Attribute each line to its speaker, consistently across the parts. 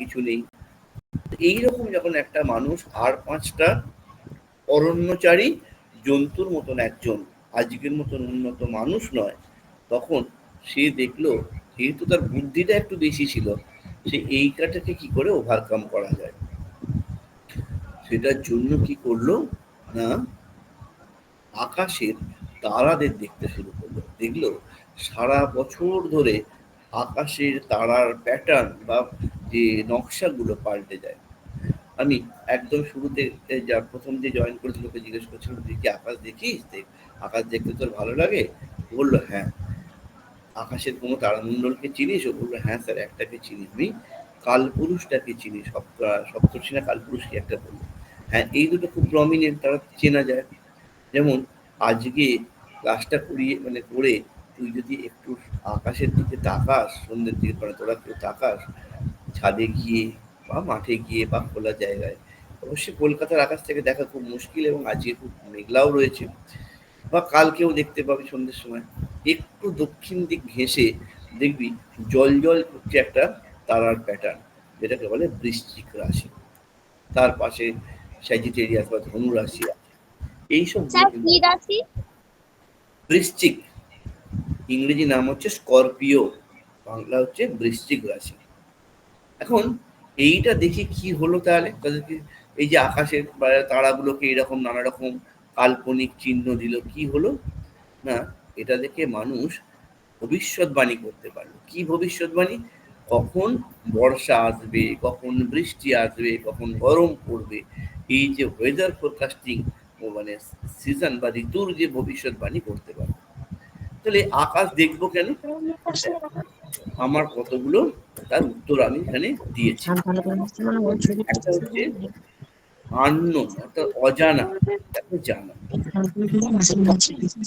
Speaker 1: কিছু নেই। এইরকম যখন একটা মানুষ আর 5টা অরণ্যচারী জন্তুর মতন একজন আজকের মতন উন্নত মানুষ নয়, তখন সে দেখলো যেহেতু তার বুদ্ধিটা একটু বেশি ছিল, সে এইটাকে কি করে ওভারকাম করা যায়। সেটার জন্য কি করলো না, আকাশের তারাদের দেখতে শুরু করলো। দেখলো সারা বছর ধরে আকাশের তারার প্যাটার্ন বা যে নকশাগুলো পাল্টে যায়। আমি একদম শুরুতে যা প্রথম যে জয়েন করেছিল ওকে জিজ্ঞেস করছিলাম, তুই কি আকাশ দেখিস, আকাশ দেখতে তোর ভালো লাগে? বললো হ্যাঁ। আকাশের কোনো তারামণ্ডলকে চিনিস? ও বললো হ্যাঁ স্যার, একটাকে চিনি, আমি কালপুরুষটাকে চিনি। সপ্তর্ষি না কালপুরুষ কি একটা বললো। হ্যাঁ, এই দুটো খুব প্রমিনেন্ট, তারা চেনা যায়। যেমন আজকে ক্লাসটা করে তুই যদি একটু আকাশের দিকে তাকাস, সন্ধ্যের দিকে, তোরা কেউ তাকাস ছাদে গিয়ে বা মাঠে গিয়ে বা খোলা জায়গায়, অবশ্যই কলকাতার আকাশ থেকে দেখা খুব মুশকিল এবং আজকে খুব মেঘলাও রয়েছে, বা কালকেও দেখতে পাবি সন্ধ্যের সময়, একটু দক্ষিণ দিক ঘেঁষে দেখবি জল জল করছে একটা তারার প্যাটার্ন, যেটাকে বলে বৃশ্চিক রাশি। তার পাশে স্যাজিটেরিয়াস বা ধনু রাশি আছে। এইসব বৃশ্চিক, ইংরেজি নাম হচ্ছে স্করপিও, বাংলা হচ্ছে বৃশ্চিক রাশি। এখন এইটা দেখে কি হলো তাহলে তাদেরকে, এই যে আকাশের তারাগুলোকে এরকম নানা রকম কাল্পনিক চিহ্ন দিল, কি হলো না, এটা দেখে মানুষ ভবিষ্যৎবাণী করতে পারলো। কি ভবিষ্যৎবাণী? কখন বর্ষা আসবে, কখন বৃষ্টি আসবে, কখন গরম পড়বে, এই যে ওয়েদার ফোরকাস্টিং মানে সিজন বা ঋতুর যে ভবিষ্যৎবাণী করতে পারবে। তাহলে আকাশ দেখবো কেন? আমার কতগুলো তার উত্তর আমি এখানে দিয়েছি। একটা হচ্ছে আননোন, অর্থাৎ অজানা, তাকে জানা।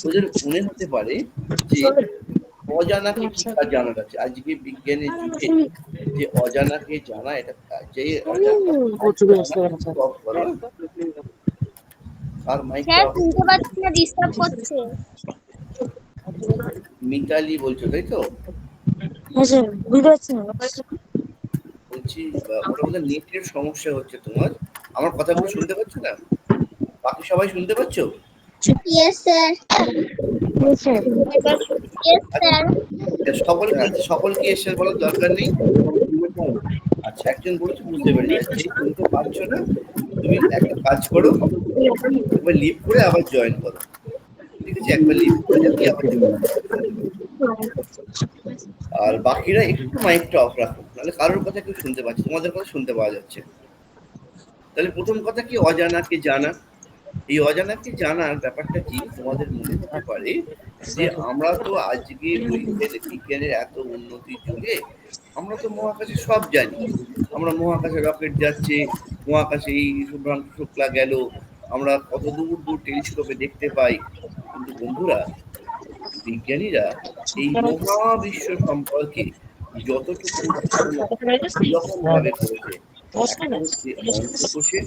Speaker 1: ওদের মনে হতে পারে যে অজানাকে কি কাজ জানার আছে। আজকে বিজ্ঞানের যুগে যে অজানাকে জানা, এটা যে অজানা আর মাইকটা মিতালি বলছো তাই তো? বলছি ওটা বোধহয় নেটের সমস্যা হচ্ছে তোমার। আমার কথাগুলো শুনতে পাচ্ছ না? বাকি সবাই শুনতে পাচ্ছ? সকলকে এসে বলার দরকার নেই। আচ্ছা, একজন বলেছে বুঝতে পেরেছি, যে শুনতে পাচ্ছ না তুমি একটা কাজ করো, একবার লিভ করে আবার জয়েন করো, ঠিক আছে? একবার লিভ করে যাবি আবার জয়েন। আর বাকিরা একটু মাইকটা অফ রাখো, নাহলে কারোর কথা কেউ শুনতে পাচ্ছে, তোমাদের কথা শুনতে পাওয়া যাচ্ছে। তাহলে প্রথম কথা কি, অজানাকে জানা। এই অজানাকে জানার ব্যাপারটা কি, তোমাদের মনে হতে পারে যে আমরা তো আজকে বিজ্ঞানের এত উন্নতির যুগে আমরা তো মহাকাশে সব জানি। আমরা মহাকাশে রকেট যাচ্ছে, মহাকাশে এই শুভ্রাংশু শুক্লা গেল, আমরা কত দূর দূর টেলিস্কোপে দেখতে পাই। কিন্তু বন্ধুরা, বিজ্ঞানীরা এই মহাবিশ্ব সম্পর্কে যতটুকু এরকম ভাবে করেছে, একটা হচ্ছে অঙ্ক কষে,